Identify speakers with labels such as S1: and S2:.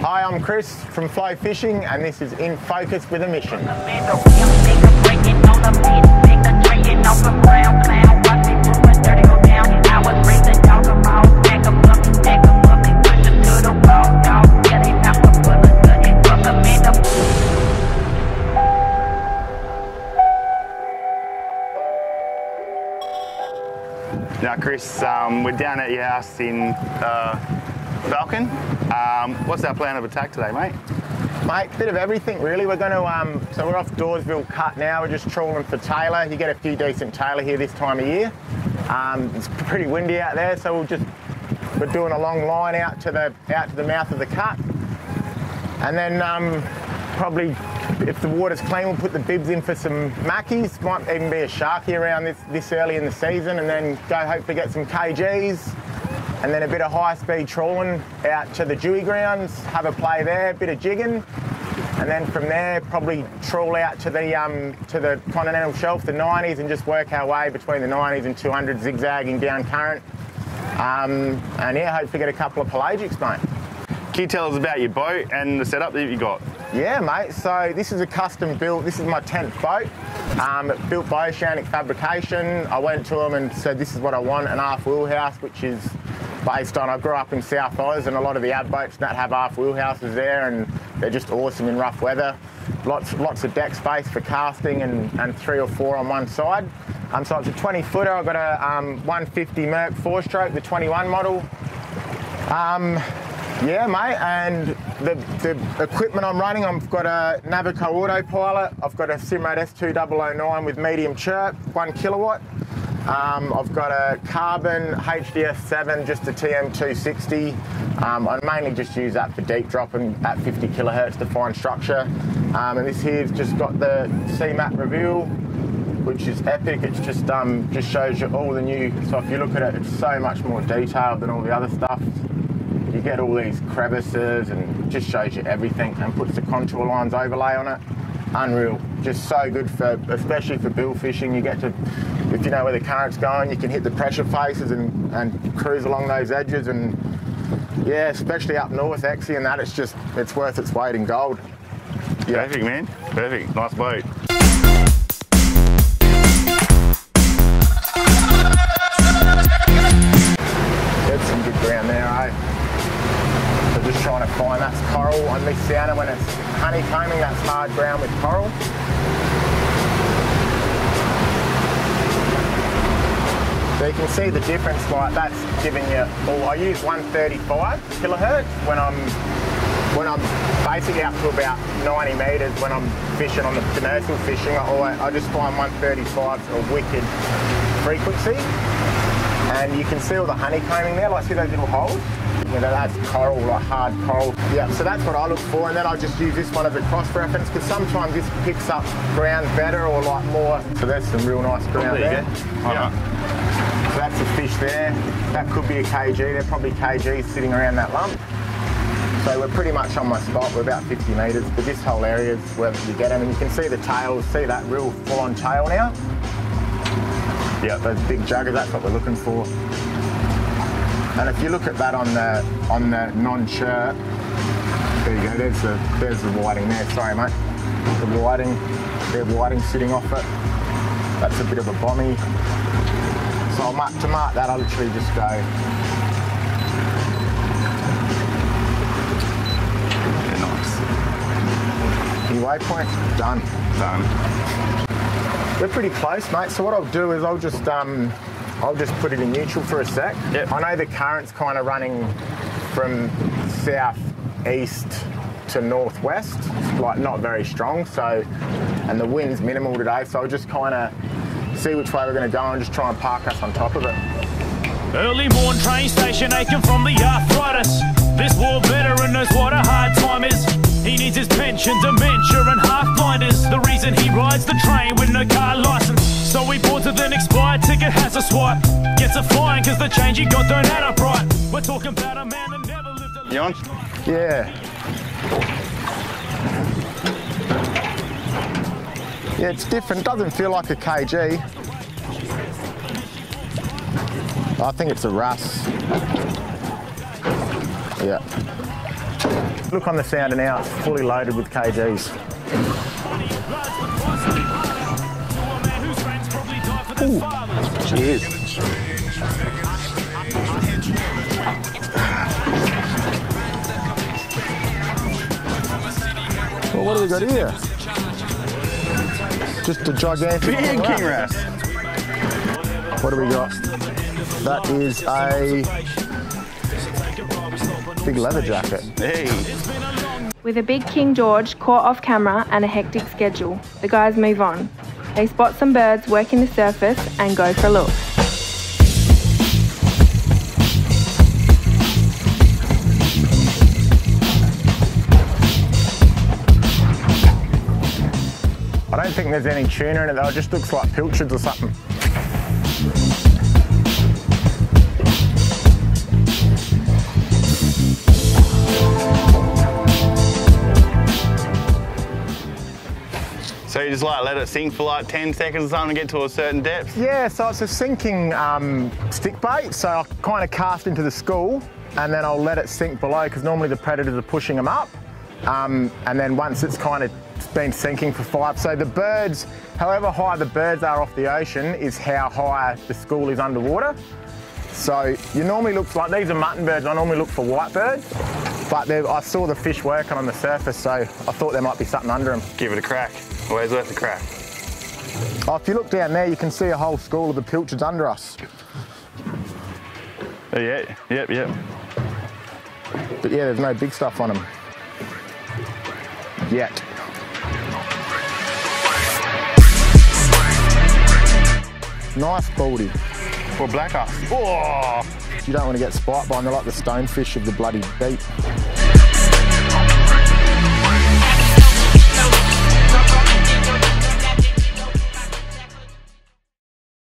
S1: Hi, I'm Chris from Fly Fishing, and this is In Focus with Emission.
S2: Now Chris, we're down at your house in Falcon. What's our plan of attack today, mate?
S1: Mate, bit of everything really. We're going to, so we're off Dawesville Cut now. We're just trawling for tailor. You get a few decent tailor here this time of year. It's pretty windy out there, so we're doing a long line out to the mouth of the cut, and then probably, if the water's clean, we'll put the bibs in for some mackies. Might even be a sharky around this early in the season, and then go hopefully get some KGs, and then a bit of high-speed trawling out to the Dewey grounds, have a play there, a bit of jigging, and then from there probably trawl out to the continental shelf, the 90s, and just work our way between the 90s and 200, zigzagging down current, and yeah, hopefully get a couple of pelagics, mate.
S2: Can you tell us about your boat and the setup that you got?
S1: Yeah, mate, so this is a custom built, this is my 10th boat, built by Oceanic-Fabrication. I went to them and said this is what I want, an aft wheelhouse, which is based on, I grew up in South Oz, and a lot of the ab boats that have aft wheelhouses there, and they're just awesome in rough weather. Lots of deck space for casting, and 3 or 4 on one side. So it's a 20 footer, I've got a 150 Merc 4-stroke, the 21 model. Yeah, mate, and the equipment I'm running, I've got a Navico autopilot, I've got a Simrad S2009 with medium chirp, 1 kilowatt. I've got a carbon HDS7, just a TM260. I mainly just use that for deep dropping at 50 kilohertz to find structure. And this here's just got the CMAP reveal, which is epic. It's just shows you all the new, so if you look at it, it's so much more detailed than all the other stuff. You get all these crevices and just shows you everything, and puts the contour lines overlay on it. Unreal. Just so good for, especially for bill fishing. You get to, if you know where the current's going, you can hit the pressure faces and cruise along those edges, and yeah, especially up north, Exie and that, it's worth its weight in gold. Yeah.
S2: Perfect, man. Perfect. Nice boat.
S1: There's some good ground there, eh? Just trying to find, that's coral on this sounder. When it's honeycombing, that's hard ground with coral. So you can see the difference, like that's giving you, well, I use 135 kilohertz when I'm basically up to about 90 metres when I'm fishing on the commercial fishing, I just find 135's a wicked frequency. And you can see all the honeycombing there, like see those little holes? You know, that's coral, like hard coral. Yeah, so that's what I look for, and then I just use this one as a cross-reference, because sometimes this picks up ground better or like more. So there's some real nice ground there. Yeah. So that's a fish there. That could be a KG. They're probably KGs sitting around that lump. So we're pretty much on my spot. We're about 50 metres, but this whole area is where you get them, and you can see the tails. See that real full-on tail now? Yeah, those big juggers, that's what we're looking for. And if you look at that on the non-chirp, there you go, there's the whiting there, sorry mate. The whiting, there's whiting sitting off it. That's a bit of a bommy. So to mark that, I'll literally just go. Yeah, nice. Any waypoint? Done. We're pretty close, mate, so what I'll do is I'll just put it in neutral for a sec. Yep. I know the current's kind of running from south-east to northwest, like not very strong, so, and the wind's minimal today, so I'll just kind of see which way we're going to go and just try and park us on top of it.
S3: Early morn train station aching from the arthritis. This war veteran knows what a hard time is. He needs his pension, dementia and half blinders. The reason he rides the train with no car license. So he boards with an expired ticket, has a swipe. Gets a fine cause the change he got don't add up right. We're talking about a man that never lived a life.
S2: You on?
S1: Yeah. Yeah, it's different. It doesn't feel like a KG. I think it's a Russ. Yeah. Look on the sounder now, it's fully loaded with kgs. Ooh, cheers. Well, what do we got here? Just a gigantic
S2: big king wrasse.
S1: What do we got? That is a big leather jacket.
S2: Hey.
S4: With a big King George caught off camera and a hectic schedule, the guys move on. They spot some birds working the surface and go for a look.
S1: I don't think there's any tuna in it though, it just looks like pilchards or something.
S2: So you just like let it sink for like 10 seconds or something to get to a certain depth?
S1: Yeah, so it's a sinking stick bait, so I'll kind of cast into the school and then I'll let it sink below because normally the predators are pushing them up. And then once it's kind of been sinking for 5, so the birds, however high the birds are off the ocean is how high the school is underwater. So you normally look like, these are mutton birds, I normally look for white birds, but I saw the fish working on the surface, so I thought there might be something under them.
S2: Give it a crack. Always worth a crack.
S1: Oh, if you look down there, you can see a whole school of the pilchards under us.
S2: Oh, yeah, yep.
S1: But yeah, there's no big stuff on them yet. Nice baldy.
S2: Or blacker. Oh!
S1: You don't want to get spiked by them, they're like the stonefish of the bloody deep.